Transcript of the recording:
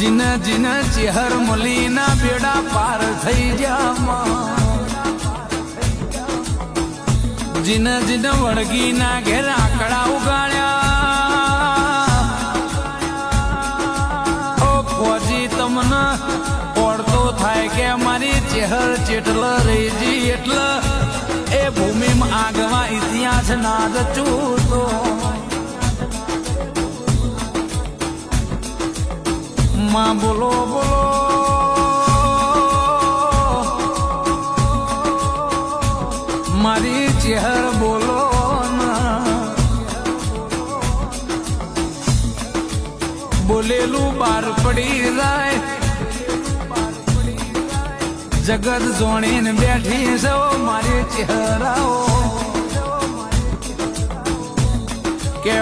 જીન જીન ચેહર મલીના બેડા પાર થઈ ગયા જીન જીન વળગીના ઘેર આકડા ઉગાડ્યા ઓ ફોજી તમને પડતો થાય કે મારી ચેહર ચેટલ રેજી એટલે એ ભૂમિમાં આગવા ઇતિહાસ ના રચૂતો માં બોલો બોલો મારી ચેહર બોલો બોલેલું બાર પડી જાય જગત જોણીને બેઠી છો મારી ચહેરાઓ કે